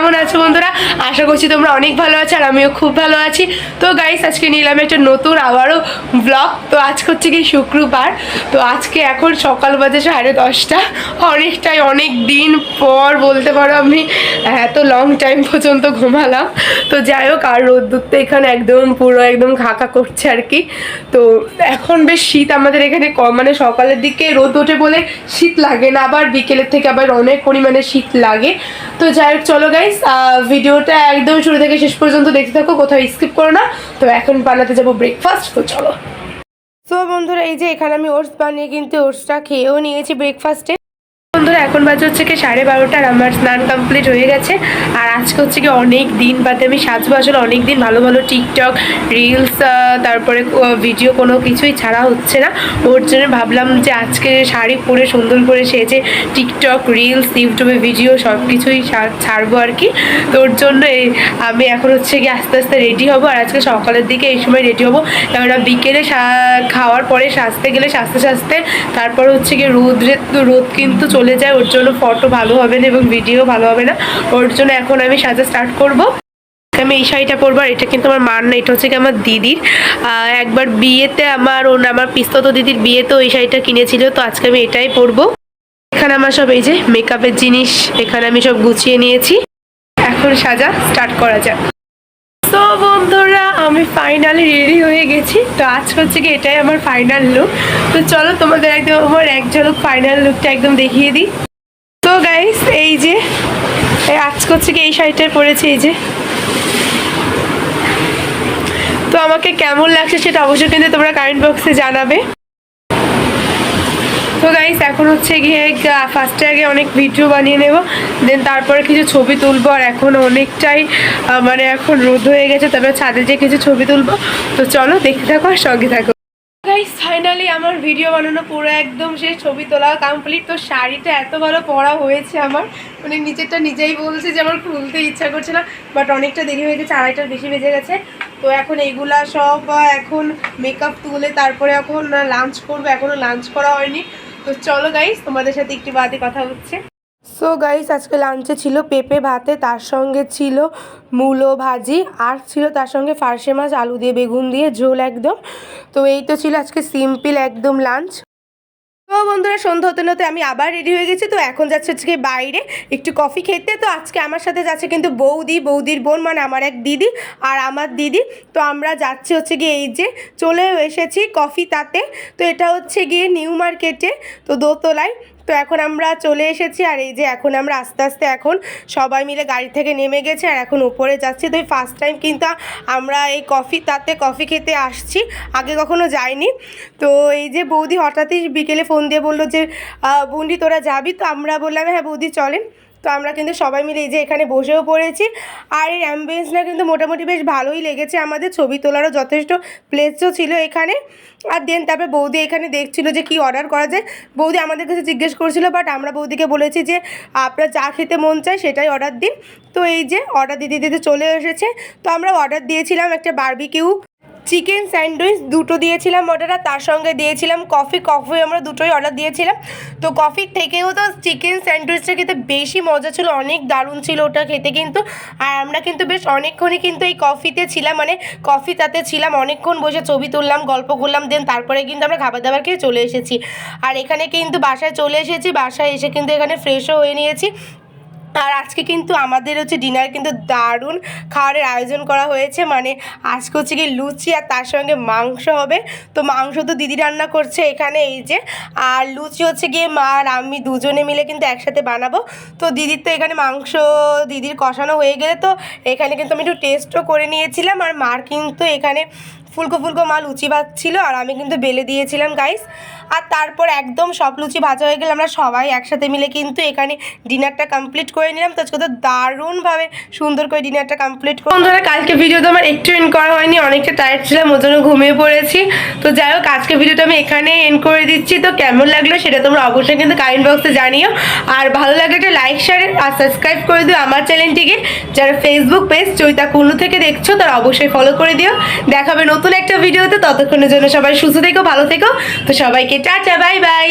কেমন আছো বন্ধুরা? আশা করছি তোমরা অনেক ভালো আছো আর আমিও খুব ভালো আছি। তো গাইস আজকে নিলাম একটা নতুন আবারও ব্লগ। তো আজকে হচ্ছে কি শুক্রবার। তো আজকে এখন সকাল বাজে 10:30। অনেক দিন পর বলতে পারো আমি এত লং টাইম পর্যন্ত ঘুমালাম। তো যাই হোক, আর রোদ্দুর তো এখানে একদম পুরো একদম ঘাকা করছে আর কি। তো এখন বেশ শীত আমাদের এখানে কম, মানে সকালের দিকে রোদ ওঠে বলে শীত লাগে না, আবার বিকেলের থেকে আবার অনেক পরিমাণে শীত লাগে। তো যাই হোক, চলো গাইস ভিডিওটা একদম শুরু থেকে শেষ পর্যন্ত দেখতে থাকো, কোথাও স্কিপ করো না। তো এখন বানাতে যাবো ব্রেকফাস্ট, তো চলো। তো বন্ধুরা, এই যে এখানে আমি ওটস বানিয়ে কিন্তু ওটসটা খেয়েও নিয়েছি ব্রেকফাস্টে। বন্ধুরা এখন বাজে হচ্ছে কি 12:30 আর আমার স্নান কমপ্লিট হয়ে গেছে। আর আজকে হচ্ছে কি অনেক দিন বাদে আমি সাজবো। আসলে অনেক দিন ভালো ভালো টিকটক রিলস তারপরে ভিডিও কোনো কিছুই ছাড়া হচ্ছে না। ওর জন্য ভাবলাম যে আজকে শাড়ি পরে সুন্দর করে সেজে টিকটক রিলস ইউটিউবে ভিডিও সব কিছুই ছাড়বো আর কি। তো ওর জন্য আমি এখন হচ্ছে কি আস্তে আস্তে রেডি হবো। আর আজকে সকালের দিকে এই সময় রেডি হবো, কেননা বিকেলে খাওয়ার পরে সাজতে গেলে সাজতে তারপর হচ্ছে কি রোদ কিন্তু চলে যায়, ওর জন্য ফটো ভালো হবে না এবং ভিডিও ভালো হবে না। ওর জন্য এখন আমি সাজা স্টার্ট করব। আমি এই শাড়িটা পরবো, আর এটা কিন্তু আমার মার না, এটা হচ্ছে কি আমার দিদির। একবার বিয়েতে আমার পিস্তত দিদির বিয়েতে ওই শাড়িটা কিনেছিল, তো আজকে আমি এটাই পরবো। এখানে আমার সব এই যে মেকআপের জিনিস এখানে আমি সব গুছিয়ে নিয়েছি। এখন সাজা স্টার্ট করা যাক। তো বন্ধুরা আমি ফাইনালি রেডি হয়ে গেছি। তো আজকে হচ্ছে কি এটাই আমার ফাইনাল লুক। তো চলো তোমাদের একদম আমার এক ঝলক ফাইনাল লুকটা একদম দেখিয়ে দিই। তো গাইস এই যে আজকে হচ্ছে কি এই শাড়িটাই পরেছি, এই যে। তো আমাকে কেমন লাগছে সেটা অবশ্যই কিন্তু তোমরা কমেন্ট বক্সে জানাবে। তো গাইস এখন হচ্ছে গিয়ে ফার্স্টে আগে অনেক ভিডিও বানিয়ে নেব, দেন তারপরে কিছু ছবি তুলবো। আর এখন অনেকটাই মানে এখন রোদ হয়ে গেছে, তারপরে ছাদে যেয়ে কিছু ছবি তুলবো। তো চলো দেখতে থাকো আর সঙ্গে থাকো। গাইস ফাইনালি আমার ভিডিও বানানো পুরো একদম শেষ, ছবি তোলা কমপ্লিট। তো শাড়িটা এত ভালো পরা হয়েছে আমার, মানে নিচেরটা নিজেই বলছে যে আমার খুলতে ইচ্ছা করছে না, বাট অনেকটা দেরি হয়ে গেছে, 2:30টার বেশি বেজে গেছে। তো এখন এইগুলা সব এখন মেকআপ তুলে তারপরে এখন লাঞ্চ করবো, এখনও লাঞ্চ করা হয়নি। তো চলো গাইস তোমাদের সাথে একটু বাদে কথা হচ্ছে। সো গাইস আজকে লাঞ্চে ছিল পেঁপে ভাতে, তার সঙ্গে ছিল মূলো ভাজি, আর ছিল তার সঙ্গে ফার্সে মাছ আলু দিয়ে বেগুন দিয়ে ঝোল একদম। তো এই তো ছিল আজকে সিম্পল একদম লাঞ্চ। তো বন্ধুরা সন্ধ্যা হতে হতে আমি আবার রেডি হয়ে গেছি। তো এখন যাচ্ছে হচ্ছে বাইরে একটু কফি খেতে। তো আজকে আমার সাথে যাচ্ছে কিন্তু বৌদির বোন, মানে আমার এক দিদি আর আমার দিদি। তো আমরা যাচ্ছি হচ্ছে গিয়ে এই যে চলে এসেছি কফি তাতে। তো এটা হচ্ছে গিয়ে নিউ মার্কেটে, তো দোতলায়। তো এখন আমরা চলে এসেছি, আর এই যে এখন আমরা আস্তে আস্তে এখন সবাই মিলে গাড়ি থেকে নেমে গেছে আর এখন উপরে যাচ্ছি। তো এই ফার্স্ট টাইম কিন্তু আমরা এই কফি খেতে আসছি, আগে কখনো যাইনি। তো এই যে বৌদি হঠাৎই বিকেলে ফোন দিয়ে বললো যে বন্ডি তোরা যাবি? তো আমরা বললাম হ্যাঁ বৌদি চলেন। তো আমরা কিন্তু সবাই মিলে এই যে এখানে বসেও পড়েছি। আর এই অ্যাম্বিয়েন্সটা কিন্তু মোটামুটি বেশ ভালোই লেগেছে আমাদের, ছবি তোলারও যথেষ্ট প্লেসও ছিল এখানে। আর দেন তারপরে বৌদি এখানে দেখছিল যে কি অর্ডার করা যায়। বৌদি আমাদের কাছে জিজ্ঞেস করছিল, বাট আমরা বৌদিকে বলেছি যে আপনার যা খেতে মন চায় সেটাই অর্ডার দিন। তো এই যে অর্ডার দিতে চলে এসেছে। তো আমরা অর্ডার দিয়েছিলাম একটা বারবিকিউ চিকেন স্যান্ডউইচ, দুটো দিয়েছিলাম অর্ডার, আর তার সঙ্গে দিয়েছিলাম কফি আমরা দুটোই অর্ডার দিয়েছিলাম। তো কফির থেকেও তো চিকেন স্যান্ডউইচটা খেতে বেশি মজা ছিল, অনেক দারুণ ছিল ওটা খেতে কিন্তু। আর আমরা কিন্তু বেশ অনেকক্ষণই কিন্তু এই কফিতে ছিলাম, মানে কফি তাতে ছিলাম, অনেকক্ষণ বসে ছবি তুললাম, গল্প করলাম, দেন তারপরে কিন্তু আমরা খাবার দাবার খেয়ে চলে এসেছি। আর এখানে কিন্তু বাসায় চলে এসেছি, বাসায় এসে কিন্তু এখানে ফ্রেশও হয়ে নিয়েছি। আর আজকে কিন্তু আমাদের হচ্ছে ডিনার কিন্তু দারুণ খাবারের আয়োজন করা হয়েছে, মানে আজকে হচ্ছে কি লুচি আর তার সঙ্গে মাংস হবে। তো মাংস তো দিদি রান্না করছে এখানে এই যে, আর লুচি হচ্ছে গিয়ে মা আর আমি দুজনে মিলে কিন্তু একসাথে বানাবো। তো দিদির তো এখানে মাংস দিদির কষানো হয়ে গেলে তো এখানে কিন্তু আমি একটু টেস্টও করে নিয়েছিলাম। আর মার কিন্তু এখানে ফুলকো মা লুচি ভাজছিল আর আমি কিন্তু বেলে দিয়েছিলাম গাইস। আর তারপর একদম সব লুচি ভাজা হয়ে গেলে আমরা সবাই একসাথে মিলে কিন্তু এখানে ডিনারটা কমপ্লিট করে নিলাম। তো আজকে তো দারুণভাবে সুন্দর করে ডিনারটা কমপ্লিট করে। বন্ধুরা কালকে ভিডিও তো আমার একটু এন্ড করা হয়নি, অনেকটা টায়ার্ড ছিলাম, ওর জন্য ঘুমিয়ে পড়েছি। তো যাই হোক আজকে ভিডিওটা আমি এখানে এন্ড করে দিচ্ছি। তো কেমন লাগলো সেটা তোমরা অবশ্যই কিন্তু কমেন্ট বক্সে জানিও। আর ভালো লাগলে একটা লাইক শেয়ার আর সাবস্ক্রাইব করে দিও আমার চ্যানেলটিকে। যারা ফেসবুক পেজ চৈতা কুল্লু থেকে দেখছো তারা অবশ্যই ফলো করে দিও। দেখাবে নতুন একটা ভিডিওতে, ততক্ষণের জন্য সবাই সুস্থ থেকো, ভালো থেকো। তো সবাইকে টাটা, বাই বাই।